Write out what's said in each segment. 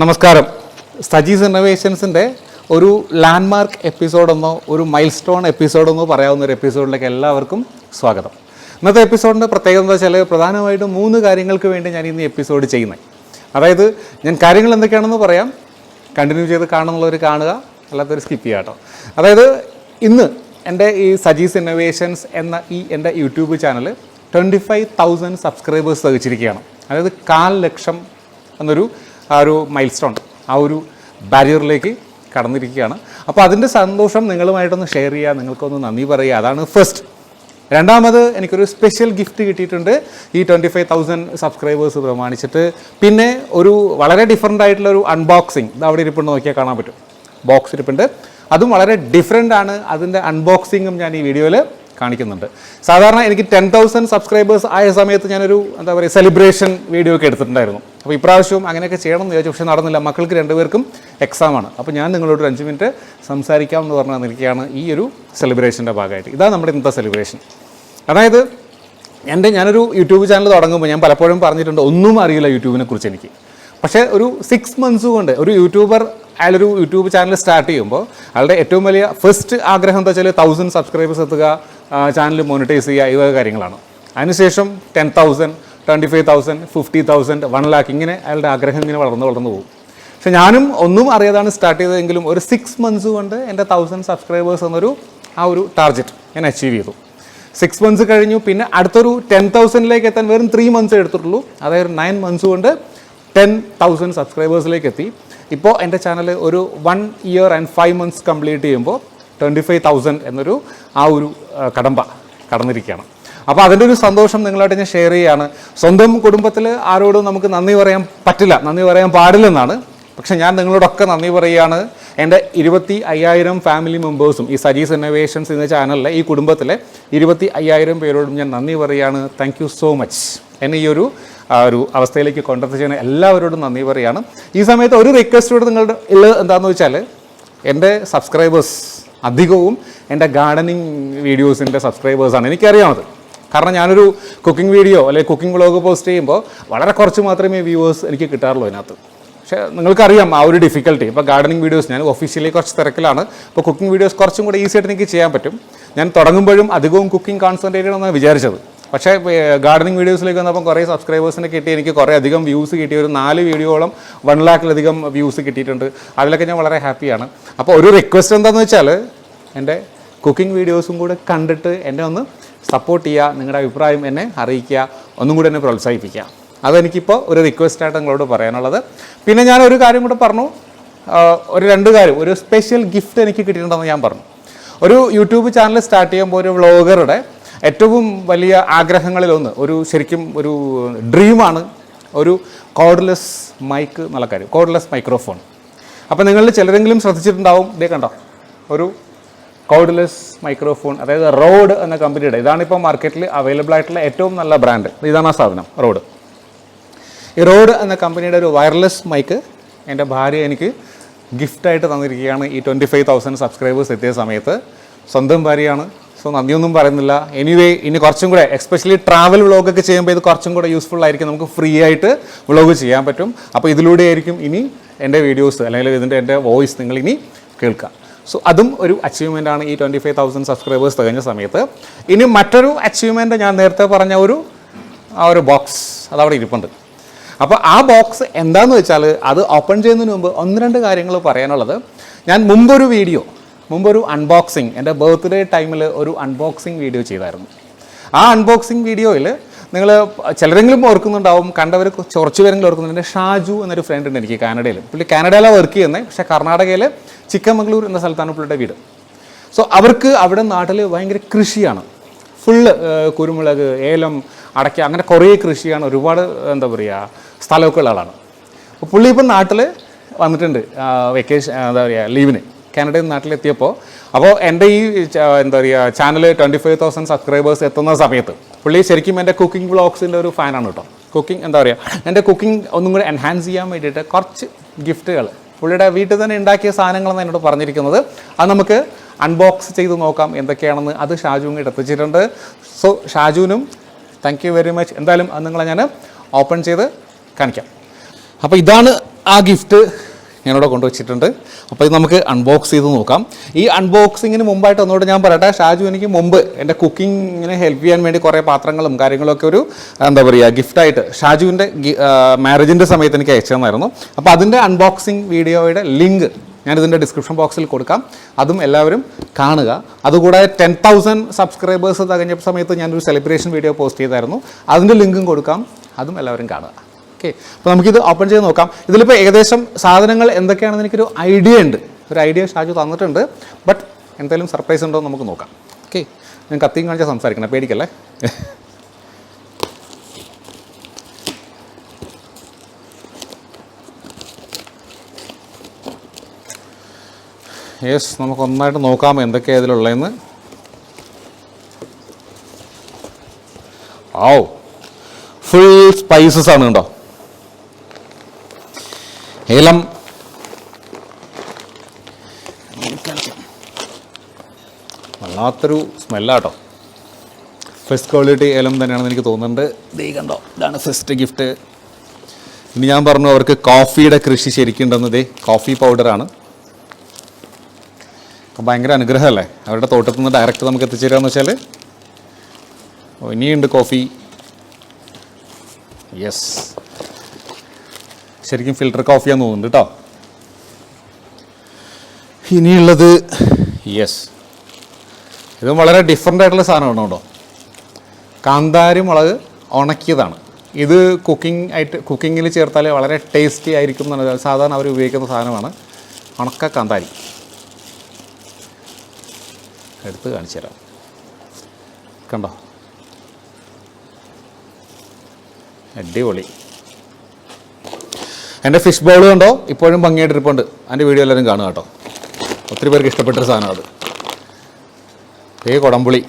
നമസ്കാരം. സജീസ് ഇന്നോവേഷൻസിൻ്റെ ഒരു ലാൻഡ്മാർക്ക് എപ്പിസോഡെന്നോ ഒരു മൈൽ സ്റ്റോൺ എപ്പിസോഡെന്നോ പറയാവുന്ന ഒരു എപ്പിസോഡിലേക്ക് എല്ലാവർക്കും സ്വാഗതം. ഇന്നത്തെ എപ്പിസോഡിൻ്റെ പ്രത്യേകത എന്താ വെച്ചാൽ പ്രധാനമായിട്ടും 3 കാര്യങ്ങൾക്ക് വേണ്ടി ഞാൻ ഇന്ന് എപ്പിസോഡ് ചെയ്യുന്നത്. അതായത് ഞാൻ കാര്യങ്ങൾ എന്തൊക്കെയാണെന്ന് പറയാം, കണ്ടിന്യൂ ചെയ്ത് കാണുന്നുള്ളവർ കാണുക, അല്ലാത്തവർ സ്കിപ്പ് ചെയ്യുക കേട്ടോ. അതായത് ഇന്ന് എൻ്റെ ഈ സജീസ് ഇന്നോവേഷൻസ് എന്ന എൻ്റെ യൂട്യൂബ് ചാനൽ 25,000 സബ്സ്ക്രൈബേഴ്സ് തികച്ചിരിക്കുകയാണ്. അതായത് 1,00,000 എന്നൊരു ഒരു മൈൽ സ്റ്റോൺ, ആ ഒരു ബാരിയറിലേക്ക് കടന്നിരിക്കുകയാണ്. അപ്പോൾ അതിൻ്റെ സന്തോഷം നിങ്ങളുമായിട്ടൊന്ന് ഷെയർ ചെയ്യുക, നിങ്ങൾക്കൊന്ന് നന്ദി പറയുക, അതാണ് ഫസ്റ്റ്. രണ്ടാമത് എനിക്കൊരു സ്പെഷ്യൽ ഗിഫ്റ്റ് കിട്ടിയിട്ടുണ്ട് ഈ 25,000 സബ്സ്ക്രൈബേഴ്സ് പ്രമാണിച്ചിട്ട്. പിന്നെ ഒരു വളരെ ഡിഫറൻ്റ് ആയിട്ടുള്ള ഒരു അൺബോക്സിങ്, ഇത് അവിടെ ഇരിപ്പുണ്ട്, നോക്കിയാൽ കാണാൻ പറ്റും, ബോക്സ് ഇരിപ്പുണ്ട്. അതും വളരെ ഡിഫറെൻ്റ് ആണ്. അതിൻ്റെ അൺബോക്സിങ്ങും ഞാൻ ഈ വീഡിയോയിൽ കാണിക്കുന്നുണ്ട്. സാധാരണ എനിക്ക് 10,000 സബ്സ്ക്രൈബേഴ്സ് ആയ സമയത്ത് ഞാനൊരു എന്താ പറയുക സെലിബ്രേഷൻ വീഡിയോ ഒക്കെ എടുത്തിട്ടുണ്ടായിരുന്നു. അപ്പോൾ ഇപ്രാവശ്യവും അങ്ങനെയൊക്കെ ചെയ്യണമെന്ന് വിചാരിച്ചു, പക്ഷേ നടന്നില്ല. മക്കൾക്ക് 2 പേർക്കും എക്സാമാണ്. അപ്പോൾ ഞാൻ നിങ്ങളോട് 5 മിനിറ്റ് സംസാരിക്കാം എന്ന് പറഞ്ഞു തന്നിരിക്കുകയാണ് ഈ ഒരു സെലിബ്രേഷൻ്റെ ഭാഗമായിട്ട്. ഇതാണ് നമ്മുടെ ഇന്നത്തെ സെലിബ്രേഷൻ. അതായത് ഞാനൊരു യൂട്യൂബ് ചാനൽ തുടങ്ങുമ്പോൾ ഞാൻ പലപ്പോഴും പറഞ്ഞിട്ടുണ്ട്, ഒന്നും അറിയില്ല യൂട്യൂബിനെ കുറിച്ച് എനിക്ക്. പക്ഷേ ഒരു 6 മന്ത്സ് കൊണ്ട് ഒരു യൂട്യൂബർ അയാളൊരു യൂട്യൂബ് ചാനൽ സ്റ്റാർട്ട് ചെയ്യുമ്പോൾ അയാളുടെ ഏറ്റവും വലിയ ഫസ്റ്റ് ആഗ്രഹം എന്താ വെച്ചാൽ 1000 സബ്സ്ക്രൈബേഴ്സ് എത്തുക, ചാനൽ മോണിറ്റൈസ് ചെയ്യുക, ഈ വക കാര്യങ്ങളാണ്. അതിനുശേഷം 10,000, 25,000, 50,000, 1 lakh, ഇങ്ങനെ അയാളുടെ ആഗ്രഹം ഇങ്ങനെ വളർന്നു പോകും. പക്ഷെ ഞാനും ഒന്നും അറിയാതാണ് സ്റ്റാർട്ട് ചെയ്തതെങ്കിലും ഒരു 6 മന്ത്സ് കൊണ്ട് എൻ്റെ 1000 സബ്സ്ക്രൈബേഴ്സ് എന്നൊരു ആ ഒരു ടാർഗറ്റ് ഞാൻ അച്ചീവ് ചെയ്തു. 6 മന്ത്സ് കഴിഞ്ഞു. പിന്നെ അടുത്തൊരു 10,000ലേക്ക് എത്താൻ വെറും 3 മന്ത്സേ എടുത്തിട്ടുള്ളൂ. അതായത് 9 മന്ത്സ് കൊണ്ട് 10,000 സബ്സ്ക്രൈബേഴ്സിലേക്ക് എത്തി. ഇപ്പോൾ എൻ്റെ ചാനൽ ഒരു 1 year and 5 months കംപ്ലീറ്റ് ചെയ്യുമ്പോൾ 25,000 എന്നൊരു ആ ഒരു കടന്നിരിക്കുകയാണ്. അപ്പോൾ അതിൻ്റെ ഒരു സന്തോഷം നിങ്ങളായിട്ട് ഞാൻ ഷെയർ ചെയ്യുകയാണ്. സ്വന്തം കുടുംബത്തിൽ ആരോടും നമുക്ക് നന്ദി പറയാൻ പറ്റില്ല, നന്ദി പറയാൻ പാടില്ലെന്നാണ്. പക്ഷേ ഞാൻ നിങ്ങളോടൊക്കെ നന്ദി പറയുകയാണ്. എൻ്റെ 25,000 ഫാമിലി മെമ്പേഴ്സും ഈ സജീസ് ഇന്നോവേഷൻസ് എന്ന ചാനലിലെ ഈ കുടുംബത്തിലെ 25,000 പേരോടും ഞാൻ നന്ദി പറയുകയാണ്. Thank you so much. എന്നെ ഈ ഒരു അവസ്ഥയിലേക്ക് കൊണ്ടെത്തിച്ചാൽ എല്ലാവരോടും നന്ദി പറയുകയാണ്. ഈ സമയത്ത് ഒരു റിക്വസ്റ്റോട് നിങ്ങളുടെ ഉള്ളത് എന്താണെന്ന് വെച്ചാൽ, എൻ്റെ സബ്സ്ക്രൈബേഴ്സ് അധികവും എൻ്റെ ഗാർഡനിങ് വീഡിയോസിൻ്റെ സബ്സ്ക്രൈബേഴ്സാണ്. എനിക്കറിയാമത്. കാരണം ഞാനൊരു കുക്കിംഗ് വീഡിയോ അല്ലെങ്കിൽ കുക്കിംഗ് വ്ളോഗ് പോസ്റ്റ് ചെയ്യുമ്പോൾ വളരെ കുറച്ച് മാത്രമേ വ്യൂവേഴ്സ് എനിക്ക് കിട്ടാറുള്ളൂ അതിനകത്ത്. പക്ഷേ നിങ്ങൾക്കറിയാം ആ ഒരു ഡിഫിക്കൽട്ടി. ഇപ്പോൾ ഗാർഡനിങ് വീഡിയോസ് ഞാൻ ഒഫീഷ്യലി കുറച്ച് തിരക്കിലാണ്. ഇപ്പോൾ കുക്കിംഗ് വീഡിയോസ് കുറച്ചും കൂടെ ഈസി ആയിട്ട് എനിക്ക് ചെയ്യാൻ പറ്റും. ഞാൻ തുടങ്ങുമ്പോഴും അധികവും കുക്കിംഗ് കോൺസെൻട്രേറ്റ് ചെയ്യണമെന്നാണ് വിചാരിച്ചത്. പക്ഷേ ഗാർഡനിങ് വീഡിയോസിലേക്ക് വന്നപ്പോൾ കുറേ സബ്സ്ക്രൈബേഴ്സിനെ കിട്ടി, എനിക്ക് കുറേ അധികം വ്യൂസ് കിട്ടി. ഒരു 4 വീഡിയോയോളം 1 lakhലധികം വ്യൂസ് കിട്ടിയിട്ടുണ്ട്. അതിലൊക്കെ ഞാൻ വളരെ ഹാപ്പിയാണ്. അപ്പോൾ ഒരു റിക്വസ്റ്റ് എന്താണെന്ന് വെച്ചാൽ, എൻ്റെ കുക്കിംഗ് വീഡിയോസും കൂടെ കണ്ടിട്ട് എന്നെ ഒന്ന് സപ്പോർട്ട് ചെയ്യുക, നിങ്ങളുടെ അഭിപ്രായം എന്നെ അറിയിക്കുക, ഒന്നും കൂടെ എന്നെ പ്രോത്സാഹിപ്പിക്കുക. അതെനിക്കിപ്പോൾ ഒരു റിക്വസ്റ്റായിട്ട് നിങ്ങളോട് പറയാനുള്ളത്. പിന്നെ ഞാൻ ഒരു കാര്യം കൂടെ പറഞ്ഞു, ഒരു 2 കാര്യം. ഒരു സ്പെഷ്യൽ ഗിഫ്റ്റ് എനിക്ക് കിട്ടിയിട്ടുണ്ടെന്ന് ഞാൻ പറഞ്ഞു. ഒരു യൂട്യൂബ് ചാനൽ സ്റ്റാർട്ട് ചെയ്യുമ്പോൾ ഒരു വ്ളോഗറുടെ ഏറ്റവും വലിയ ആഗ്രഹങ്ങളിലൊന്ന്, ശരിക്കും ഒരു ഡ്രീമാണ് ഒരു കോർഡ്ലെസ് മൈക്ക് എന്നുള്ള കാര്യം, കോർഡ്ലെസ് മൈക്രോഫോൺ. അപ്പോൾ നിങ്ങളിൽ ചിലരെങ്കിലും ശ്രദ്ധിച്ചിട്ടുണ്ടാവും, ഇതേ കണ്ടോ, ഒരു കോർഡ്ലെസ് മൈക്രോഫോൺ. അതായത് റോഡ് എന്ന കമ്പനിയുടെ, ഇതാണിപ്പോൾ മാർക്കറ്റിൽ അവൈലബിൾ ആയിട്ടുള്ള ഏറ്റവും നല്ല ബ്രാൻഡ്. ഇതാണ് ആ സാധനം, റോഡ്. ഈ റോഡ് എന്ന കമ്പനിയുടെ ഒരു വയർലെസ് മൈക്ക് എൻ്റെ ഭാര്യ എനിക്ക് ഗിഫ്റ്റായിട്ട് തന്നിരിക്കുകയാണ് ഈ 25,000 സബ്സ്ക്രൈബേഴ്സ് എത്തിയ സമയത്ത്. സ്വന്തം ഭാര്യയാണ്, സോ നന്ദിയൊന്നും പറയുന്നില്ല. എനിവേ, ഇനി കുറച്ചും കൂടെ എസ്പെഷ്യലി ട്രാവൽ വ്ളോഗൊക്കെ ചെയ്യുമ്പോൾ ഇത് കുറച്ചും കൂടെ യൂസ്ഫുൾ ആയിരിക്കും. നമുക്ക് ഫ്രീ ആയിട്ട് വ്ളോഗ് ചെയ്യാൻ പറ്റും. അപ്പോൾ ഇതിലൂടെ ആയിരിക്കും ഇനി എൻ്റെ വീഡിയോസ് അല്ലെങ്കിൽ എൻ്റെ വോയിസ് നിങ്ങൾ ഇനി കേൾക്കുക. സോ അതും ഒരു അച്ചീവ്മെൻ്റ് ആണ് ഈ 25,000 സബ്സ്ക്രൈബേഴ്സ് തികഞ്ഞ സമയത്ത്. ഇനി മറ്റൊരു അച്ചീവ്മെൻറ്റ്, ഞാൻ നേരത്തെ പറഞ്ഞ ആ ഒരു ബോക്സ് അതവിടെ ഇരിപ്പുണ്ട്. അപ്പോൾ ആ ബോക്സ് എന്താണെന്ന് വെച്ചാൽ, അത് ഓപ്പൺ ചെയ്യുന്നതിന് മുമ്പ് 1-2 കാര്യങ്ങൾ പറയാനുള്ളത്. ഞാൻ മുമ്പൊരു അൺബോക്സിങ്, എൻ്റെ ബർത്ത്ഡേ ടൈമിൽ ഒരു അൺബോക്സിങ് വീഡിയോ ചെയ്തായിരുന്നു. ആ അൺബോക്സിങ് വീഡിയോയിൽ നിങ്ങൾ ചിലരെങ്കിലും ഓർക്കുന്നുണ്ടാവും, കണ്ടവർ കുറച്ച് പേരെങ്കിലും ഓർക്കുന്നുണ്ട്. എൻ്റെ ഷാജു എന്നൊരു ഫ്രണ്ട് ഉണ്ട് എനിക്ക് കാനഡയിൽ. പുള്ളി കാനഡയിലാണ് വർക്ക് ചെയ്യുന്നത്, പക്ഷേ കർണാടകയിൽ ചിക്കമംഗ്ലൂർ എന്ന സ്ഥലത്താണ് പുള്ളിയുടെ വീട്. സോ അവർക്ക് അവിടെ നാട്ടിൽ ഭയങ്കര കൃഷിയാണ്, ഫുള്ള് കുരുമുളക്, ഏലം, അടയ്ക്ക, അങ്ങനെ കുറേ കൃഷിയാണ്. ഒരുപാട് എന്താ പറയുക സ്ഥലമൊക്കെ ഉള്ള ആളാണ്. അപ്പോൾ പുള്ളി ഇപ്പം നാട്ടിൽ വന്നിട്ടുണ്ട് വെക്കേഷൻ, എന്താ പറയുക, ലീവിന് കാനഡയിൽ നിന്ന് നാട്ടിലെത്തിയപ്പോൾ. അപ്പോൾ എൻ്റെ ഈ എന്താ പറയുക ചാനൽ 25,000 സബ്സ്ക്രൈബേഴ്സ് എത്തുന്ന സമയത്ത് പുള്ളി ശരിക്കും എൻ്റെ കുക്കിംഗ് വ്ളോഗ്സിൻ്റെ ഒരു ഫാനാണ് കേട്ടോ. കുക്കിംഗ് എന്താ പറയുക, എൻ്റെ കുക്കിംഗ് ഒന്നും കൂടി എൻഹാൻസ് ചെയ്യാൻ വേണ്ടിയിട്ട് കുറച്ച് ഗിഫ്റ്റുകൾ പുള്ളിയുടെ വീട്ടിൽ തന്നെ ഉണ്ടാക്കിയ സാധനങ്ങളെന്ന് എന്നോട് പറഞ്ഞിരിക്കുന്നത്. അത് നമുക്ക് അൺബോക്സ് ചെയ്ത് നോക്കാം എന്തൊക്കെയാണെന്ന്. അത് ഷാജു ഇങ്ങോട്ട് എത്തിച്ചിട്ടുണ്ട്. സോ ഷാജുവിനും താങ്ക് യു വെരി മച്ച്. എന്തായാലും അത് നിങ്ങളെ ഞാൻ ഓപ്പൺ ചെയ്ത് കാണിക്കാം. അപ്പോൾ ഇതാണ് ആ ഗിഫ്റ്റ് ഞാനിവിടെ കൊണ്ടുവച്ചിട്ടുണ്ട്. അപ്പോൾ ഇത് നമുക്ക് അൺബോക്സ് ചെയ്ത് നോക്കാം. ഈ അൺബോക്സിങ്ങിന് മുമ്പായിട്ട് ഒന്നുകൂടെ ഞാൻ പറയട്ടെ, ഷാജു എനിക്ക് മുമ്പ് എൻ്റെ കുക്കിങ്ങിനെ ഹെൽപ്പ് ചെയ്യാൻ വേണ്ടി കുറേ പാത്രങ്ങളും കാര്യങ്ങളൊക്കെ ഒരു എന്താ പറയുക ഗിഫ്റ്റായിട്ട് ഷാജുവിൻ്റെ മാരേജിൻ്റെ സമയത്ത് എനിക്ക് അയച്ചു തന്നായിരുന്നു. അപ്പോൾ അതിൻ്റെ അൺബോക്സിങ് വീഡിയോയുടെ ലിങ്ക് ഞാനിതിൻ്റെ ഡിസ്ക്രിപ്ഷൻ ബോക്സിൽ കൊടുക്കാം. അതും എല്ലാവരും കാണുക. അതുകൂടാതെ 10,000 സബ്സ്ക്രൈബേഴ്സ് തികഞ്ഞ സമയത്ത് ഞാനൊരു സെലിബ്രേഷൻ വീഡിയോ പോസ്റ്റ് ചെയ്തായിരുന്നു. അതിൻ്റെ ലിങ്കും കൊടുക്കാം. അതും എല്ലാവരും കാണുക. ഓക്കെ, അപ്പോൾ നമുക്കിത് ഓപ്പൺ ചെയ്ത് നോക്കാം. ഇതിലിപ്പോൾ ഏകദേശം സാധനങ്ങൾ എന്തൊക്കെയാണെന്ന് എനിക്കൊരു ഐഡിയ ഉണ്ട്. ഒരു ഐഡിയ ഷാജു തന്നിട്ടുണ്ട്. ബട്ട് എന്തെങ്കിലും സർപ്രൈസ് ഉണ്ടോ എന്ന് നമുക്ക് നോക്കാം. ഓക്കെ, ഞാൻ കത്തിയും കാണിച്ചാൽ സംസാരിക്കണം, പേടിക്കല്ലേ. യെസ്, നമുക്കൊന്നായിട്ട് നോക്കാം എന്തൊക്കെയാണ് ഇതിലുള്ളതെന്ന്. ഓ, ഫുൾ സ്പൈസസ് ആണ് കേട്ടോ. ഏലം, വല്ലാത്തൊരു സ്മെല്ലാട്ടോ. ഫസ്റ്റ് ക്വാളിറ്റി ഏലം തന്നെയാണെന്ന് എനിക്ക് തോന്നുന്നുണ്ട്. ദേ കണ്ടോ, ഇതാണ് ഫസ്റ്റ് ഗിഫ്റ്റ്. ഇനി ഞാൻ പറഞ്ഞു അവർക്ക് കോഫിയുടെ കൃഷി ശരിക്കുണ്ടെന്ന്. ദേ കോഫി പൗഡറാണ്. ഭയങ്കര അനുഗ്രഹമല്ലേ, അവരുടെ തോട്ടത്തിൽ നിന്ന് ഡയറക്റ്റ് നമുക്ക് എത്തിച്ചേരാന്ന് വെച്ചാൽ. ഇനിയുണ്ട് കോഫി. യെസ്, ശരിക്കും ഫിൽറ്റർ കോഫിയാന്ന് തോന്നുന്നുണ്ട് കേട്ടോ. ഇനിയുള്ളത് യെസ്, ഇത് വളരെ ഡിഫറെൻ്റ് ആയിട്ടുള്ള സാധനമാണ് കേട്ടോ. കാന്താരി മുളക് ഉണക്കിയതാണ്. ഇത് കുക്കിങ്ങിൽ ചേർത്താൽ വളരെ ടേസ്റ്റി ആയിരിക്കും എന്നാണ് സാധാരണ അവർ ഉപയോഗിക്കുന്ന സാധനമാണ്. ഉണക്ക കാന്താരി എടുത്ത് കാണിച്ചു തരാം. കണ്ടോ, അടിപൊളി. എൻ്റെ ഫിഷ് ബൗൾ കണ്ടോ, ഇപ്പോഴും ഭംഗിയായിട്ടിരിപ്പുണ്ട്. അതിൻ്റെ വീഡിയോ എല്ലാവരും കാണുക കേട്ടോ. ഒത്തിരി പേർക്ക് ഇഷ്ടപ്പെട്ടൊരു സാധനം അത്. കൊടംപുളി,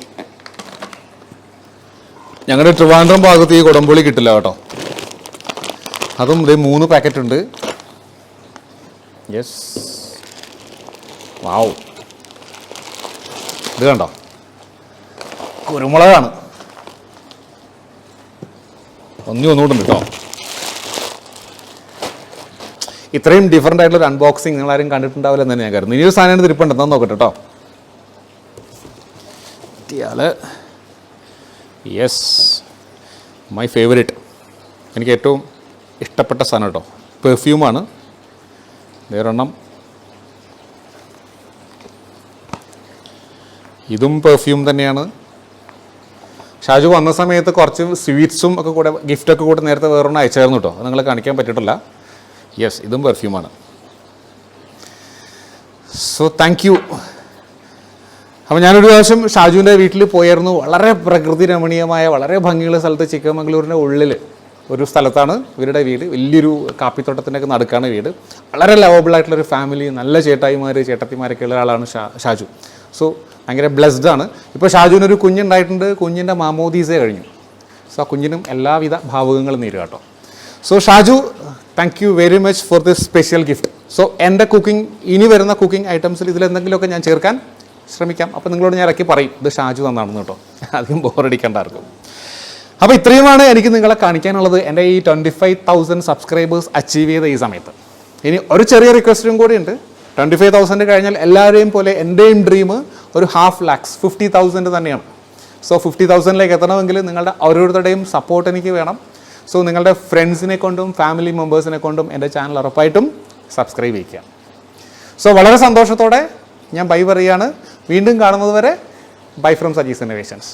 ഞങ്ങളുടെ ട്രിവാൻഡ്രം ഭാഗത്ത് ഈ കൊടംപുളി കിട്ടില്ല കേട്ടോ. അതും ഇത് 3 പാക്കറ്റ് ഉണ്ട്. യെസ്, വാവ്, ഇത് കണ്ടോ, കുരുമുളകാണ്. ഒന്നുകൂടെ കേട്ടോ. ഇത്രയും ഡിഫറെൻ്റ് ആയിട്ടുള്ളൊരു അൺബോക്സിങ് നിങ്ങളാരും കണ്ടിട്ടുണ്ടാവില്ല എന്ന് തന്നെ ഞാൻ കരുതുന്നു. ഇനിയൊരു സാധനം തിരിപ്പുണ്ടെന്ന് നോക്കട്ടെ കേട്ടോ. യെസ്, മൈ ഫേവറേറ്റ്, എനിക്ക് ഏറ്റവും ഇഷ്ടപ്പെട്ട സാധനം കേട്ടോ. പെർഫ്യൂമാണ്. വേറൊരെണ്ണം, ഇതും പെർഫ്യൂം തന്നെയാണ്. ഷാജു വന്ന സമയത്ത് കുറച്ച് സ്വീറ്റ്സും ഒക്കെ കൂടെ ഗിഫ്റ്റൊക്കെ കൂടെ നേരത്തെ വേറൊരെണ്ണം അയച്ചായിരുന്നു കേട്ടോ. അത് നിങ്ങളെ കാണിക്കാൻ പറ്റിയിട്ടില്ല. യെസ്, ഇതും പെർഫ്യൂമാണ്. So thank you. അപ്പോൾ ഞാനൊരു പ്രാവശ്യം ഷാജുവിൻ്റെ വീട്ടിൽ പോയായിരുന്നു. വളരെ പ്രകൃതി രമണീയമായ വളരെ ഭംഗിയുള്ള സ്ഥലത്ത്, ചിക്കമംഗളൂരിൻ്റെ ഉള്ളിൽ ഒരു സ്ഥലത്താണ് ഇവരുടെ വീട്. വലിയൊരു കാപ്പിത്തോട്ടത്തിൻ്റെയൊക്കെ നടുക്കാണ് വീട്. വളരെ ലവബിളായിട്ടുള്ളൊരു ഫാമിലി, നല്ല ചേട്ടായിമാർ ചേട്ടത്തിമാരൊക്കെ ഉള്ള ആളാണ് ഷാജു. സോ ഭയങ്കര ബ്ലെസ്ഡ് ആണ്. ഇപ്പോൾ ഷാജുവിനൊരു കുഞ്ഞുണ്ടായിട്ടുണ്ട്. കുഞ്ഞിൻ്റെ മാമോദീസ കഴിഞ്ഞു. സോ ആ കുഞ്ഞിനും എല്ലാവിധ ഭാവുകങ്ങളും നേരുക കേട്ടോ. So Shaju, thank you very much for this special gift. So എൻ്റെ കുക്കിംഗ്, ഇനി വരുന്ന കുക്കിംഗ് ഐറ്റംസിൽ ഇതിലെന്തെങ്കിലുമൊക്കെ ഞാൻ ചേർക്കാൻ ശ്രമിക്കാം. അപ്പോൾ നിങ്ങളോട് ഞാൻ ഇറക്കി പറയും ഇത് ഷാജു തന്നാണെന്ന് കേട്ടോ. അധികം ബോറടിക്കേണ്ടായിരിക്കും. അപ്പോൾ ഇത്രയുമാണ് എനിക്ക് നിങ്ങളെ കാണിക്കാനുള്ളത്. എൻ്റെ ഈ 25,000 സബ്സ്ക്രൈബേഴ്സ് അച്ചീവ് ചെയ്ത ഈ സമയത്ത്. ഇനി ഒരു ചെറിയ റിക്വസ്റ്റും കൂടിയുണ്ട്. 25,000 കഴിഞ്ഞാൽ എല്ലാവരെയും പോലെ എൻ്റെയും ഡ്രീം ഒരു 500,000 50,000 തന്നെയാണ്. സോ 50,000 എത്തണമെങ്കിൽ നിങ്ങളുടെ ഓരോരുത്തരുടെയും സപ്പോർട്ട് എനിക്ക് വേണം. സോ നിങ്ങളുടെ ഫ്രണ്ട്സിനെ കൊണ്ടും ഫാമിലി മെമ്പേഴ്സിനെ കൊണ്ടും എൻ്റെ ചാനൽ ഉറപ്പായിട്ടും സബ്സ്ക്രൈബ് ചെയ്യുക. സോ വളരെ സന്തോഷത്തോടെ ഞാൻ ബൈ പറയുകയാണ്. വീണ്ടും കാണുന്നത് വരെ ബൈ ഫ്രം സജീസ് ഇന്നോവേഷൻസ്.